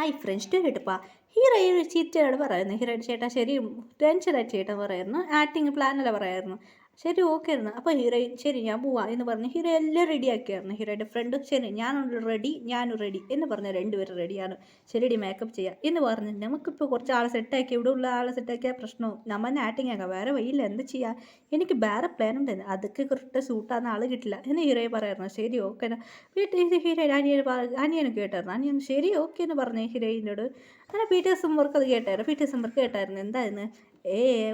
Hi friends കേട്ടപ്പാ hero ഈ ചീറ്റയോട് പറയുന്നു hero ചേട്ടാ ശരി ടെൻഷനായിട്ട് ചേട്ടൻ പറയുന്നു ആക്ടിങ് പ്ലാനല്ല പറയായിരുന്നു ശരി ഓക്കെ ആയിരുന്നു അപ്പോൾ ഹീറോയിൻ ശരി ഞാൻ പോവാം എന്ന് പറഞ്ഞ് ഹീറോ എല്ലാം റെഡിയാക്കിയായിരുന്നു ഹീറോയുടെ ഫ്രണ്ട് ശരി ഞാനും റെഡി എന്ന് പറഞ്ഞ രണ്ടുപേരും റെഡിയാണ് ശരിയടി മേക്കപ്പ് ചെയ്യാം എന്ന് പറഞ്ഞ് നമുക്കിപ്പോൾ കുറച്ച് ആളെ സെറ്റാക്കി ഇവിടെ ഉള്ള ആളെ സെറ്റാക്കിയ പ്രശ്നവും നമ്മൾ ആക്ടിങ് ആക്കാം വേറെ വഴിയില്ല എന്ത് ചെയ്യാം എനിക്ക് വേറെ പ്ലാൻ ഉണ്ടായിരുന്നു അതൊക്കെ കറക്റ്റ് സൂട്ടാകുന്ന ആൾ കിട്ടില്ല എന്ന് ഹീറോയെ പറയായിരുന്നു ശരി ഓക്കെ വീട്ടിൽ ഹീറോ അനിയനും കേട്ടായിരുന്നു അനിയൻ ശരി ഓക്കെ എന്ന് പറഞ്ഞു ഹീറോയിനോട് അങ്ങനെ പി ടി എസ് അത് കേട്ടായിരുന്നു പി ടി എസ് കേട്ടായിരുന്നു എന്തായിരുന്നു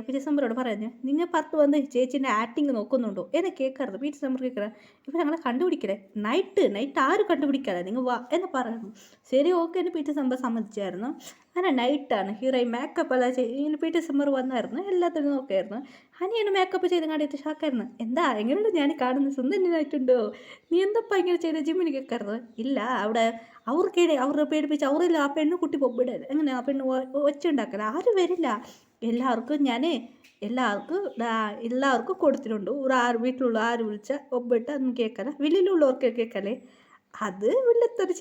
പി ടി എസ് പറഞ്ഞു നിങ്ങൾ പത്ത് വന്ന് ചേച്ചീൻ്റെ ആക്ടിങ് നോക്കുന്നുണ്ടോ എന്ന് കേൾക്കാറുണ്ട് പി ടി എസ് കേൾക്കാറ് ഇപ്പോൾ ഞങ്ങളെ കണ്ടുപിടിക്കലേ നൈറ്റ് ആരും കണ്ടുപിടിക്കാതെ നിങ്ങൾ വാ എന്ന് പറയുന്നു ശരി ഓക്കെ എന്ന് പി ടി എസ് സമ്മതിച്ചായിരുന്നു അങ്ങനെ നൈറ്റാണ് ഹീറോയിൻ മേക്കപ്പ് എല്ലാം ഇങ്ങനെ പി ടി എസ് വന്നായിരുന്നു എല്ലാത്തിനും നോക്കായിരുന്നു ഹനിയാണ് മേക്കപ്പ് ചെയ്ത് കണ്ടിട്ട് ഷാക്കായിരുന്നു എന്താ എങ്ങനെയാണ് ഞാൻ കാണുന്നത് സുന്ദരനായിട്ടുണ്ടോ നീ എന്തപ്പാ ഇങ്ങനെ ചെയ്ത ജിമ്മിന് കേൾക്കാറുണ്ട് ഇല്ല അവിടെ അവരെ പേടിപ്പിച്ച് അവരില്ല ആ പെണ്ണ് കുട്ടി പൊബിട എങ്ങനെ ആ പെണ്ണ് ഒച്ചുണ്ടാക്കല ആരും വരില്ല എല്ലാവർക്കും കൊടുത്തിട്ടുണ്ട് വീട്ടിലുള്ള ആര് വിളിച്ച ഒപ്പിട്ട് അതൊന്നും കേൾക്കല വെളിയിലുള്ളവർക്ക് കേൾക്കലേ അത് വില്ലത്തൊരു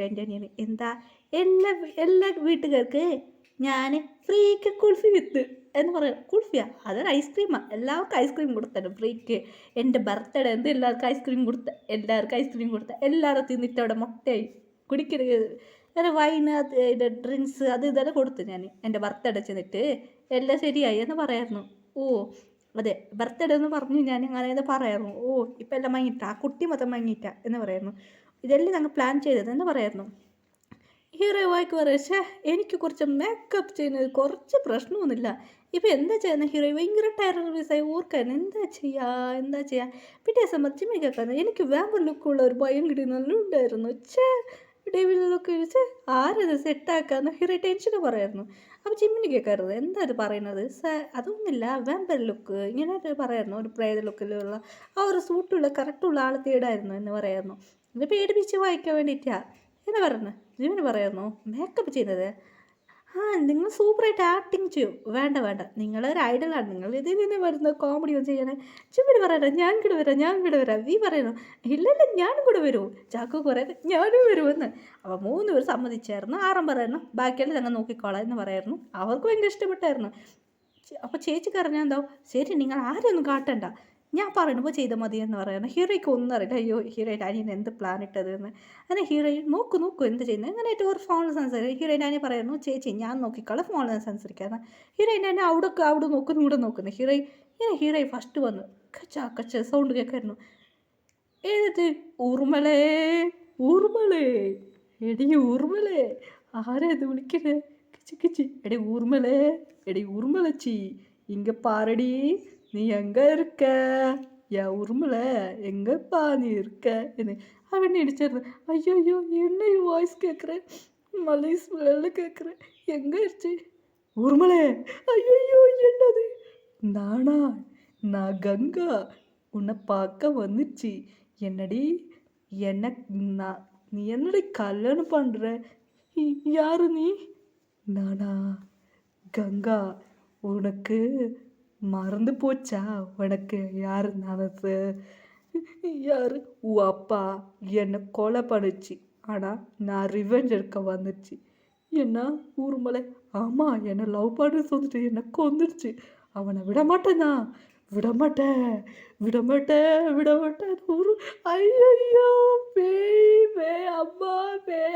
എൻ്റെ അനിയന് എന്താ എല്ലാ വീട്ടുകാർക്ക് ഞാൻ ഫ്രീക്ക് കുൾഫി വിത്ത് എന്ന് പറയാം കുൾഫിയ അതൊരു ഐസ്ക്രീമാണ് എല്ലാവർക്കും ഐസ്ക്രീം കൊടുത്തല്ലോ ഫ്രീക്ക് എൻ്റെ ബർത്ത്ഡേ എന്ത് എല്ലാവർക്കും ഐസ്ക്രീം കൊടുത്ത എല്ലാവരും തിന്നിട്ട് അവിടെ മുട്ടയായി കുടിക്കരുത് അങ്ങനെ വൈന് ഇത് ഡ്രിങ്ക്സ് അത് ഇതെല്ലാം കൊടുത്തു ഞാൻ എൻ്റെ ബർത്ത്ഡേ ചെന്നിട്ട് എല്ലാം ശരിയായി എന്ന് പറയായിരുന്നു ഓ അതെ ബർത്ത്ഡേ എന്ന് പറഞ്ഞു ഞാൻ അങ്ങനെ പറയായിരുന്നു ഓ ഇപ്പം എല്ലാം മങ്ങിയിട്ട ആ കുട്ടി മൊത്തം മങ്ങിയിട്ട എന്ന് പറയായിരുന്നു ഇതെല്ലാം ഞങ്ങൾ പ്ലാൻ ചെയ്തത് എന്ന് പറയായിരുന്നു ഹീറോ വായിക്ക് പറയാ എനിക്ക് കുറച്ച് മേക്കപ്പ് ചെയ്യുന്നത് കുറച്ച് പ്രശ്നമൊന്നുമില്ല ഇപ്പം എന്താ ചെയ്യുന്നത് ഹീറോ ഭയങ്കര ടെററിസായി ഓർക്കാൻ എന്താ ചെയ്യുക പിറ്റേ സമയം ജിമ്മി കേൾക്കാന്ന് എനിക്ക് വേമ്പർ ലുക്കുള്ള ഒരു ഭയം കിട്ടി നല്ല ഉണ്ടായിരുന്നു ഡെവിലൊക്കെ വെച്ച് ആരത് സെറ്റാക്കാന്ന് ഹീറോ ടെൻഷന് പറയായിരുന്നു അപ്പോൾ ജിമ്മിന് കേൾക്കാറുണ്ട് എന്താ ഇത് പറയുന്നത് അതൊന്നുമില്ല വേമ്പർ ലുക്ക് ഇങ്ങനെ പറയായിരുന്നു ഒരു പ്രേത ലുക്കിലുള്ള ആ ഒരു സൂട്ടുള്ള കറക്റ്റുള്ള ആൾ തേടായിരുന്നു എന്ന് പറയായിരുന്നു ഇത് പേടിപ്പിച്ച് വായിക്കാൻ വേണ്ടിയിട്ടാണ് എന്ന് പറഞ്ഞു ജിമ്മിന് പറയായിരുന്നു മേക്കപ്പ് ചെയ്യുന്നത് നിങ്ങൾ സൂപ്പറായിട്ട് ആക്ടിങ് ചെയ്യും വേണ്ട നിങ്ങളൊരു ഐഡലാണ് നിങ്ങൾ ഇതിൽ നിന്ന് വരുന്ന കോമഡി ഒന്നും ചെയ്യണേ ജിമ്മിന് പറയണ ഞാൻ കൂടെ വരാം നീ പറയണോ ഇല്ലല്ല ഞാനും കൂടെ വരുമോ ചാക്കു കുറേ ഞാനും വരുമെന്ന് അപ്പോൾ 3 പേർ സമ്മതിച്ചായിരുന്നു ആറും പറയുന്നു ബാക്കിയെല്ലാം ഞങ്ങൾ നോക്കിക്കോളാം എന്ന് പറയായിരുന്നു അവർക്ക് ഭയങ്കര ഇഷ്ടപ്പെട്ടായിരുന്നു അപ്പോൾ ചേച്ചിക്ക് അറിഞ്ഞാൽ എന്താവും ശരി നിങ്ങൾ ആരെയൊന്നും കാട്ടണ്ട ഞാൻ പറയുമ്പോൾ ചെയ്താൽ മതി എന്ന് പറയുന്നത് ഹീറോയ്ക്ക് ഒന്നും അറിയില്ല അയ്യോ ഹീറോയുടെ അനിയൻ എന്ത് പ്ലാൻ ഇട്ടത് എന്ന് അങ്ങനെ ഹീറോയിൻ നോക്കൂ എന്ത് ചെയ്യുന്നത് അങ്ങനെയായിട്ട് ഒരു ഫോണിൽ സംസാരിക്കും ഹീറോയിൻ അനിയൻ പറയുന്നു ചേച്ചി ഞാൻ നോക്കിക്കോളാം ഫോണിൽ സംസാരിക്കാന്ന് ഹീറോയിൻ തന്നെ അവിടെ നോക്കുന്നു ഇവിടെ നോക്കുന്നു ഹീറോയിൻ ഫസ്റ്റ് വന്നു കച്ച സൗണ്ട് കേൾക്കായിരുന്നു ഏത് ഊർമളേ എടി ഊർമളേ ആരാ ഇത് വിളിക്കണേ കിച്ചി എടി ഊർമളച്ചി ഇങ്ങ പാരടി நீ எங்கே இருக்க உருமல எங்கப்பா நீ இருக்க എന്ന് அவன் இடிச்சிருந்த ஐயோ என்ன வாய்ஸ் கேட்குறேன் மலேசியாவில் கேட்குறேன் எங்கே இருச்சு உருமலே ஐயோ என்னது நான் கங்கா உன்னை பார்க்க வந்துச்சு என்னடி நீ என்னடி கல்யாணம் பண்ணுற யாரு நீ நானா கங்கா உனக்கு மறந்து போச்சா உனக்கு யார் நடத்து யார் உன் அப்பா என்னை கொலை பண்ணுச்சு ஆனால் நான் ரிவெஞ்ச் எடுக்க வந்துடுச்சு என்ன ஊர்மலை ஆமாம் என்னை லவ் பண்ணு சொல்லிட்டு என்னை கொந்துடுச்சு அவனை விடமாட்டேன் ஊரு ஐயோ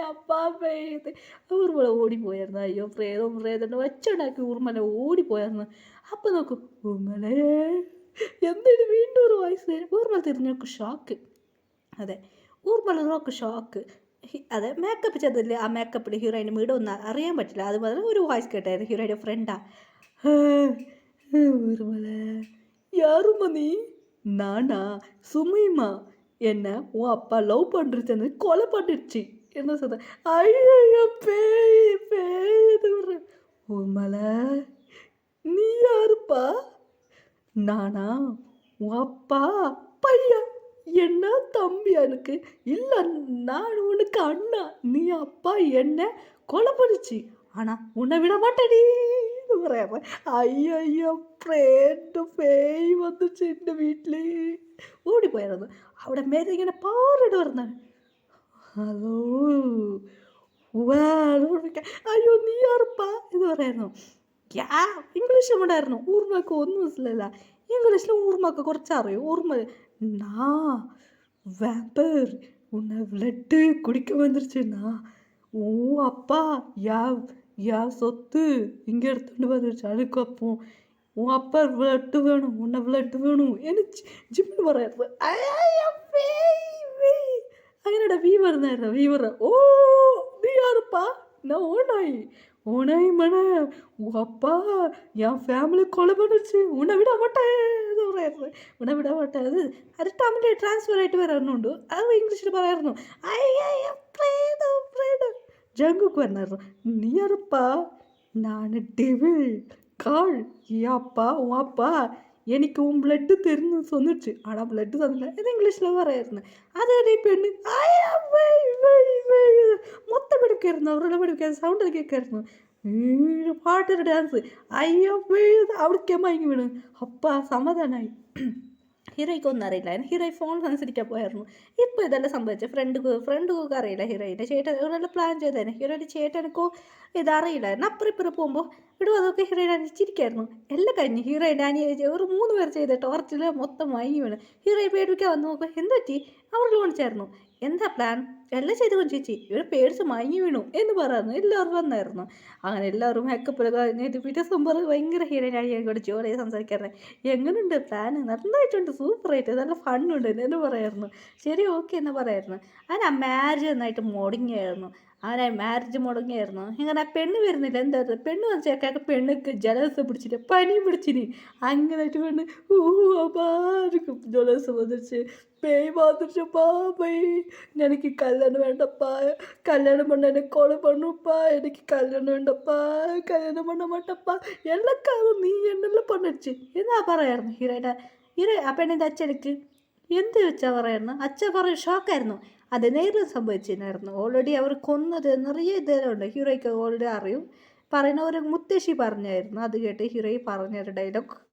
அப்பா பேய் ஊர்மலை ഓടി പോയായിരുന്നു അയ്യോ പ്രേതം വെച്ചുണ്ടാക്കി ഊർമല ഓടി പോയായിരുന്നു അപ്പം നോക്കും ഊർമലേ എന്തിന് വീണ്ടും ഒരു വയസ്സ് ഊർമല തിരിഞ്ഞോക്ക് ഷോക്ക് അതെ ഊർമലക്ക് ഷോക്ക് അതെ മേക്കപ്പ് ചെയ്തതില്ലേ ആ മേക്കപ്പിൽ ഹീറോയിന് വീടൊന്നും അറിയാൻ പറ്റില്ല അതുപോലെ ഒരു വോയിസ് കേട്ടായിരുന്നു ഹീറോയുടെ ഫ്രണ്ടാ ഊർമല யாரும்மா நீ நானா சுமைமா என்ன உன் அப்பா லவ் பண்ணுறதுன்னு கொலை பண்ணிடுச்சு என்ன சொல்ற ஐயோ பேய் உண்மலை நீ யாருப்பா நானா உன் அப்பா பையன் என்ன தம்பி எனக்கு இல்லை நான் உனக்கு அண்ணா நீ அப்பா என்ன கொலை பண்ணிச்சு ஆனால் உன்னை விட மாட்டேடி പറയാമോ അയ്യോ പേയ് വന്നിച്ച് എൻ്റെ വീട്ടിൽ ഓടിപ്പോയായിരുന്നു അവിടെ മേലെ ഇങ്ങനെ പാറിട്ട് പറഞ്ഞ ഹലോ അയ്യോ നീ ആർപ്പാ എന്ന് പറയായിരുന്നു. ഇംഗ്ലീഷും ഉണ്ടായിരുന്നു. ഊർമ്മക്ക് ഒന്നും മനസ്സിലല്ല. ഇംഗ്ലീഷിൽ ഊർമ്മക്ക് കുറച്ചറിയും. ഊർമ്മ നാ വാമ്പർ உன்னை விளட்டு குடிக்க வந்துருச்சுன்னா ஓ அப்பா யா சொத்து இங்கே எடுத்துட்டு வந்துருச்சு. அதுக்கப்புறம் உன் அப்பா விளட்டு வேணும், உன்னை விளட்டு வேணும் എനിക്ക് ജിമ്മിന് പറയായിരുന്നു. അങ്ങനെടാ വീ പറഞ്ഞായിരുന്നു. വീ പറഞ്ഞ ഓ നീ ആർപ്പാ நான் ஓனாய் மன உங்கள் அப்பா என் ஃபேமிலி கொலை பண்ணிடுச்சு, உன்னை விட மாட்டேன் എന്ന് പറയായിരുന്നു. ഉന്നെ വിടാൻ മാട്ടേൻ അത് തമിഴ് ട്രാൻസ്ഫർ ആയിട്ട് വരാറുണ്ട്. അത് ഇംഗ്ലീഷിൽ പറയായിരുന്നു. ജങ്കുക്ക് പറഞ്ഞായിരുന്നു. നീ ആർപ്പാ நான் டெவில் கால் என் அப்பா உன் அப்பா എനിക്ക് ഉൻ ബ്ലഡ് തരുന്നു சொன்னிச்சு. ஆனால் ബ്ലഡ് തന്നില്ല. ഇത് ഇംഗ്ലീഷിൽ പറയായിരുന്നു. അതേ പെണ്ണ് മൊത്തം പിടിക്കായിരുന്നു. അവരുടെ പിടിക്കാൻ സൗണ്ടിൽ കേൾക്കായിരുന്നു. പാട്ടൊരു ഡാൻസ് അയ്യോ അവിടേക്ക് മയങ്ങി വീണ്. അപ്പ സമാധാനമായി. ഹീറോയ്ക്കൊന്നും അറിയില്ല. ഹീറോ ഫോൺ സംസാരിക്കാൻ പോയായിരുന്നു. ഇപ്പോൾ ഇതെല്ലാം സംഭവിച്ചത് ഫ്രണ്ടുകൾക്ക് അറിയില്ല. ഹീറോയിൻ്റെ ചേട്ടൻ ഇവരെല്ലാം പ്ലാൻ ചെയ്തേനെ. ഹീറോയുടെ ചേട്ടനക്കോ ഇതറിയില്ലായിരുന്നു. അപ്പുറം ഇപ്പുറം പോകുമ്പോൾ ഇടും അതൊക്കെ ഹീറോയിൻ്റെ അനിച്ചിരിക്കായിരുന്നു. എല്ലാം കഴിഞ്ഞ് ഹീറോയിൻ്റെ അനിയ ഒരു 3 പേർ ചെയ്ത ടോർച്ചിൽ മൊത്തം മയങ്ങി വീണ്. ഹീറോയെ പേടിക്കാൻ വന്ന് നോക്കുക. എന്താ പറ്റി? അവർ കാണിച്ചായിരുന്നു. എന്താ പ്ലാൻ എല്ലാം ചെയ്ത് കൊണ്ട് ചേച്ചി ഇവിടെ പേടിച്ച് മയങ്ങി വീണു എന്ന് പറയുന്നു. എല്ലാവരും വന്നായിരുന്നു. അങ്ങനെ എല്ലാവരും മേക്കപ്പിൽ കഴിഞ്ഞിട്ട് പിറ്റേ സംഭവം ഭയങ്കര ഹീറോയിൻ്റെ അനിയോട് ജോലിയായി സംസാരിക്കാറുണ്ട്. എങ്ങനെയുണ്ട് പ്ലാൻ? നന്നായിട്ടുണ്ട്, സൂപ്പറായിട്ട്, നല്ല ഫണ്ണുണ്ട് എന്ന് പറയായിരുന്നു. ശരി ഓക്കെ എന്ന് പറയായിരുന്നു. അങ്ങനെ ആ മാരേജ് നന്നായിട്ട് മുടങ്ങിയായിരുന്നു. അങ്ങനെ മാരേജ് മുടങ്ങിയായിരുന്നു. ഇങ്ങനെ പെണ്ണ് വരുന്നില്ല. എന്തായിരുന്നു പെണ്ണ് വന്ന് ചേക്കാക്ക് പെണ്ണുക്ക് ജലദോഷം പിടിച്ചിട്ട് പനിയും പിടിച്ചിന്. അങ്ങനെയായിട്ട് പെണ്ണ് അപ്പാർക്കും ജലദോഷം വന്നിച്ച് പേയ് വന്നിച്ചപ്പാ പോയി. എനിക്ക് കല്യാണം വേണ്ടപ്പാ, കല്യാണം பண்ண എന്നെ കൊല பண்ணுப்பா, എനിക്ക് കല്യാണം വേണ്ടപ്പാ, കല്യാണം பண்ண മാട്ടപ്പാ, എല്ലാ കാലം നീ എന്നെല്ലാം പണിച്ച് എന്നാ പറയായിരുന്നു ഹീറോ. ആ പെണ്ണിൻ്റെ അച്ഛനക്ക് എന്ത് വെച്ചാൽ പറയായിരുന്നു. അച്ഛൻ കുറേ ഷോക്കായിരുന്നു. അത് നേരിൽ സംഭവിച്ചിരുന്നായിരുന്നു. ഓൾറെഡി അവർ കൊന്നത് നിറയെ ഇതേലുണ്ട്. ഹീറോയ്ക്ക് ഓൾറെഡി അറിയും. പറയുന്ന ഒരു മുത്തശ്ശി പറഞ്ഞായിരുന്നു. അത് കേട്ട് ഹീറോയി പറഞ്ഞൊരു ഡയലോഗ്